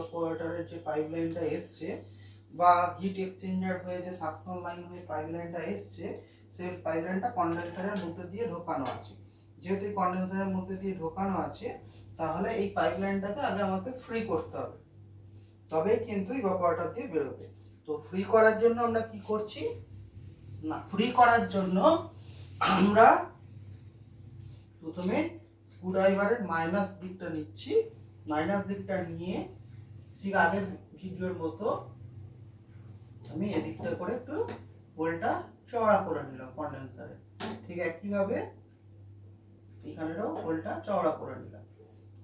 ইভাপোরেটরের যে পাইপ লাইনটা এসছে বা হিট এক্সচেঞ্জার হয়ে যে সাকশন লাইন হয়ে পাইপ লাইনটা এসছে, সেই পাইপ লাইনটা কন্ডেন্সারের মধ্যে দিয়ে ঢোকানো আছে। যেহেতু এই কন্ডেন্সারের মধ্যে দিয়ে ঢোকানো আছে, তাহলে এই পাইপ লাইনটাকে আগে আমাকে ফ্রি করতে হবে, তবেই কিন্তু ইভাপোরেটর দিয়ে বেরোবে। তো ফ্রি করার জন্য আমরা কি করছি না, ফ্রি করার জন্য আমরা প্রথমে স্ক্রুড্রাইভারের মাইনাস দিকটা নিচ্ছি। মাইনাস দিকটা নিয়ে ঠিক আগের ভিডিওর মতো আমি এদিকটা করে একটু হোলটা চওড়া করে নিলাম কন্ডেন্সারে। ঠিক একইভাবে এখানেও হোলটা চওড়া করে নিলাম।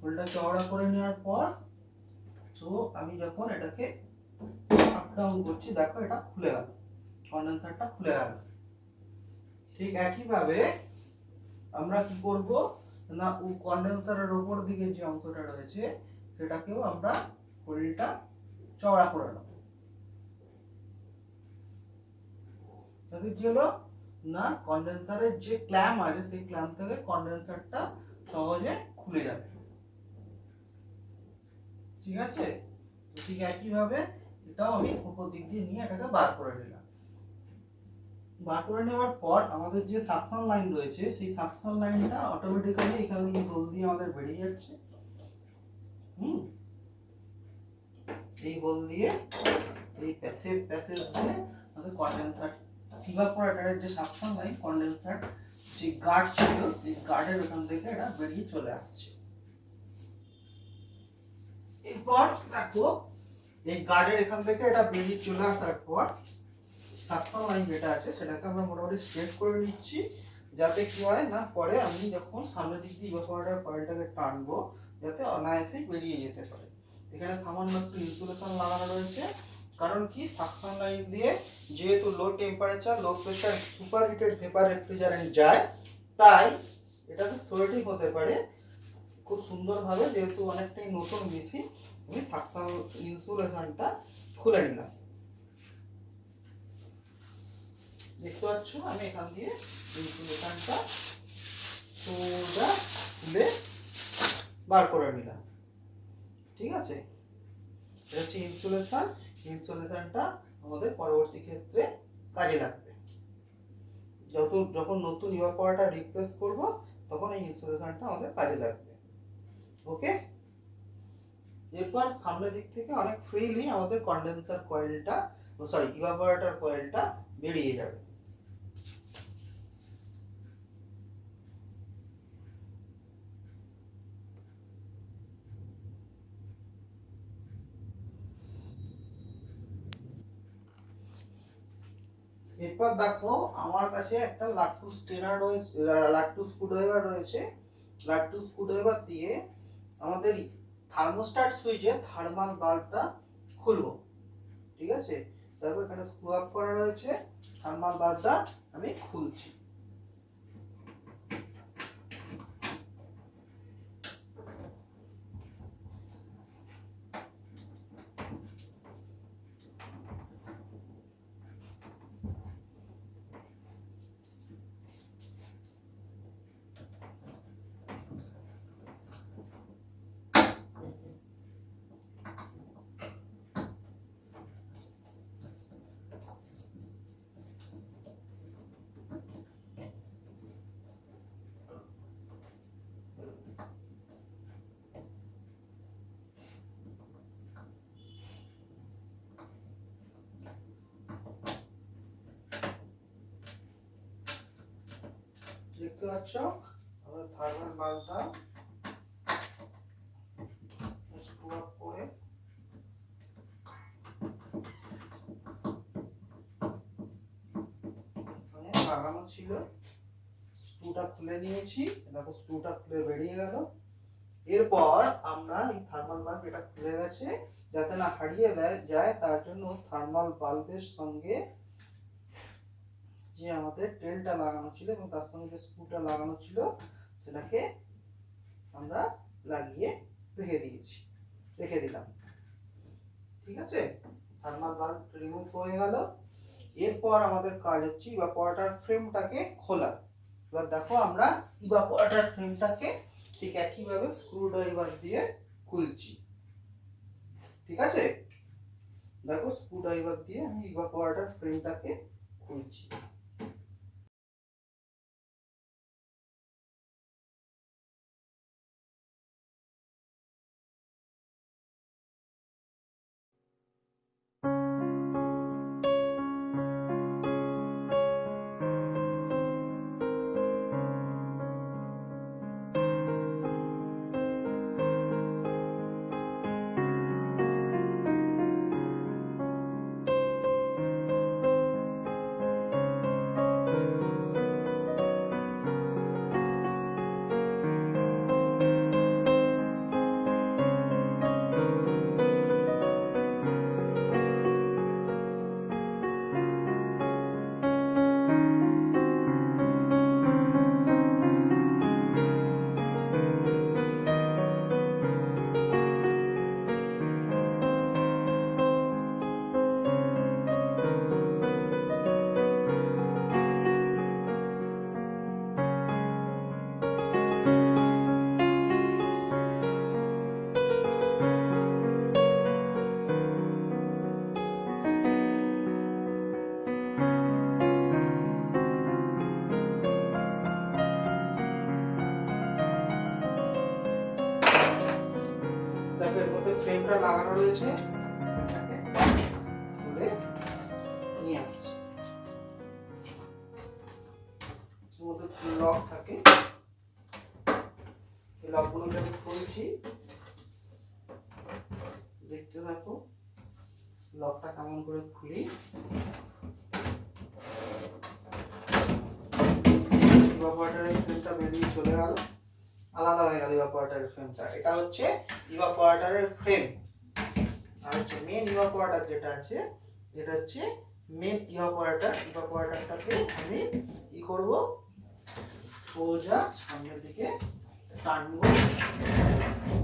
হোলটা চওড়া করে নেওয়ার পর তো আমি যখন এটাকে আপ ডাউন করছি, দেখো এটা খুলে গেল, কন্ডেন্সারটা খুলে গেল। ঠিক একইভাবে আমরা কি করব না, কন্ডেন্সারের উপর দিকে যে অংশটা রয়েছে সেটাকেও আমরা হোলটা চওড়া করে নেব। তাহলে কি হলো না, কন্ডেন্সারের যে ক্ল্যাম্প আছে সেই ক্ল্যাম্প থেকে কন্ডেন্সারটা সহজে খুলে যাবে। ঠিক আছে, তো ঠিক একইভাবে এটাও আমি উপর দিক দিয়ে নিয়ে এটাকে বার করে নিলাম। বার করে নেওয়ার পর আমাদের যে সাকশন লাইন রয়েছে সেই সাকশন লাইনটা অটোমেটিক্যালি এখান থেকে হোল দিয়ে আমাদের বেরিয়ে যাচ্ছে। এই হোল দিয়ে এই প্যাসেজ দিয়ে আমাদের কন্ডেন্সার ইভাপোরেটরের যে সাকশন লাইন, কন্ডেন্সার যে গার্ড ছিল সেই গার্ডের ওখান থেকে এটা বেরিয়ে চলে আসছে। এরপর দেখো এই গার্ডের এখান থেকে এটা বেরিয়ে চলে আসার পর সাকশন লাইন যেটা আছে সেটাকে আমরা মোটামুটি স্ট্রেট করে নিচ্ছি, যাতে কি হয় না পরে আমি যখন সামনের দিক দিয়ে ইভাপোরেটর কয়েলটাকে টানবো যাতে অনায়াসেই বেরিয়ে যেতে পারে। এখানে সামান্য একটু ইনসুলেশন লাগানো রয়েছে, কারণ কি সাকশন লাইন দিয়ে যেহেতু লো temperature low pressure super heated vapour refrigerant যায়, তাই এটাতে সোয়েটিং হতে পারে খুব সুন্দরভাবে। যেহেতু অনেকটাই নতুন মেশিন, আমি সাকশন ইনসুলেশনটা খুলে নিলাম। দেখতে পাচ্ছ আমি এখান দিয়ে ইনসুলেশনটা সোজা খুলে বার করে নিলাম। ঠিক আছে, এটা হচ্ছে ইনসুলেশন। ইনসুলেশনটা আমাদের পরবর্তী ক্ষেত্রে কাজে লাগবে। যখন নতুন ইভাপোরেটর রিপ্লেস করব তখন এই ইনসুলেশনটা আমাদের কাজে লাগবে। ওকে, এরপর সামনের দিক থেকে অনেক ফ্রিলি আমাদের কন্ডেন্সার কয়েলটা ইভাপোরেটর কয়েলটা বেরিয়ে যাবে। এরপর দেখো আমার কাছে একটা লাট্টু স্টেনার রয়েছে, লাট্টু স্ক্রুড্রাইভার রয়েছে। লাট্টু স্ক্রুড্রাইভার দিয়ে আমাদের থার্মোস্ট্যাট সুইচে থার্মাল বাল্বটা খুলবো। ঠিক আছে, তারপর এখানে স্ক্রু আপ করা রয়েছে, থার্মাল বাল্বটা আমি খুলছি। দেখতে পাচ্ছ আমাদের থার্মাল বাল্বটা স্ক্রু আপ করে এখানে লাগানো ছিল। স্ক্রুটা খুলে নিয়েছি, দেখো স্ক্রুটা খুলে বেরিয়ে গেল। এরপর আমরা এই থার্মাল বাল্ব এটা খুলে গেছে, যাতে না হারিয়ে যায় তার জন্য থার্মাল বাল্বের সঙ্গে যে আমাদের টেলটা লাগানো ছিল এবং তার সঙ্গে যে স্ক্রুটা লাগানো ছিল সেটাকে আমরা লাগিয়ে রেখে দিলাম। ঠিক আছে, থার্মাল বাল্ব রিমুভ হয়ে গেল। এরপর আমাদের কাজ হচ্ছে ইভাপোরেটর ফ্রেমটাকে খোলা। এবার দেখো আমরা ইভাপোরেটর ফ্রেমটাকে ঠিক একইভাবে স্ক্রুড্রাইভার দিয়ে খুলছি। ঠিক আছে, দেখো স্ক্রুড্রাইভার দিয়ে আমি ইভাপোরেটর ফ্রেমটাকে খুলছি। দেখো এর মধ্যে ফ্রেমটা লাগানো রয়েছে, এটাকে খুলে নিয়ে আসছি। এর মধ্যে লক থাকে, এই লকগুলোকে আমি খুলছি, দেখতে থাকো লকটা কেমন করে খুলি। ইভাপোরেটরের ফ্রেমটা বেরিয়ে চলে গেল, আলাদা হয়ে গেল ইভাপোরেটরের ফ্রেমটা। এটা হচ্ছে ইভাপোরেটরের ফ্রেম, আর হচ্ছে মেন ইভাপোরেটর যেটা আছে, যেটা হচ্ছে মেন ইভাপোরেটর। ইভাপোরেটরটাকে আমি কি করব, সোজা সামনের দিকে টানবো।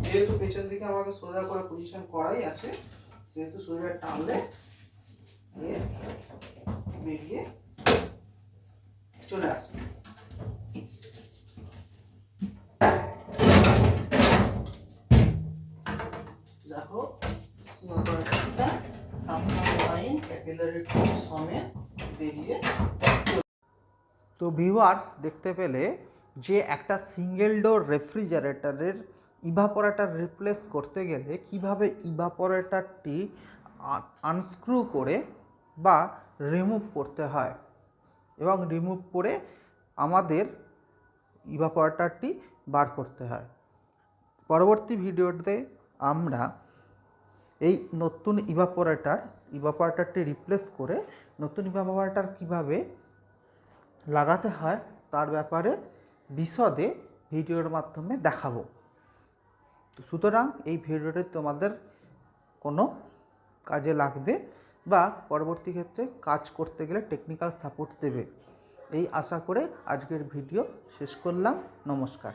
যেহেতু পেছন দিকে আমাকে সোজা করে পজিশন করাই আছে, যেহেতু সোজা টানলে বেরিয়ে চলে আসবে। দেখো ইভাপোরেটরটা আপনার লাইন ক্যাপিলারি টিউব সমেত বেরিয়ে। তো ভিউয়ার্স দেখতে পেলে যে একটা সিঙ্গেল ডোর রেফ্রিজারেটরের ইভাপোরেটর রিপ্লেস করতে গেলে কিভাবে ইভাপোরেটরটি আনস্ক্রু করে বা রিমুভ করতে হয়, এবং রিমুভ করে আমাদের ইভাপোরেটরটি বার করতে হয়। পরবর্তী ভিডিওতে আমরা এই নতুন ইভাপোরেটরটি রিপ্লেস করে নতুন ইভাপোরেটর কীভাবে লাগাতে হয় তার ব্যাপারে বিশদে ভিডিওর মাধ্যমে দেখাবো। তো সুতরাং এই ভিডিওটি তোমাদের কোনো কাজে লাগবে বা পরবর্তী ক্ষেত্রে কাজ করতে গেলে টেকনিক্যাল সাপোর্ট দেবে, এই আশা করে আজকের ভিডিও শেষ করলাম। নমস্কার।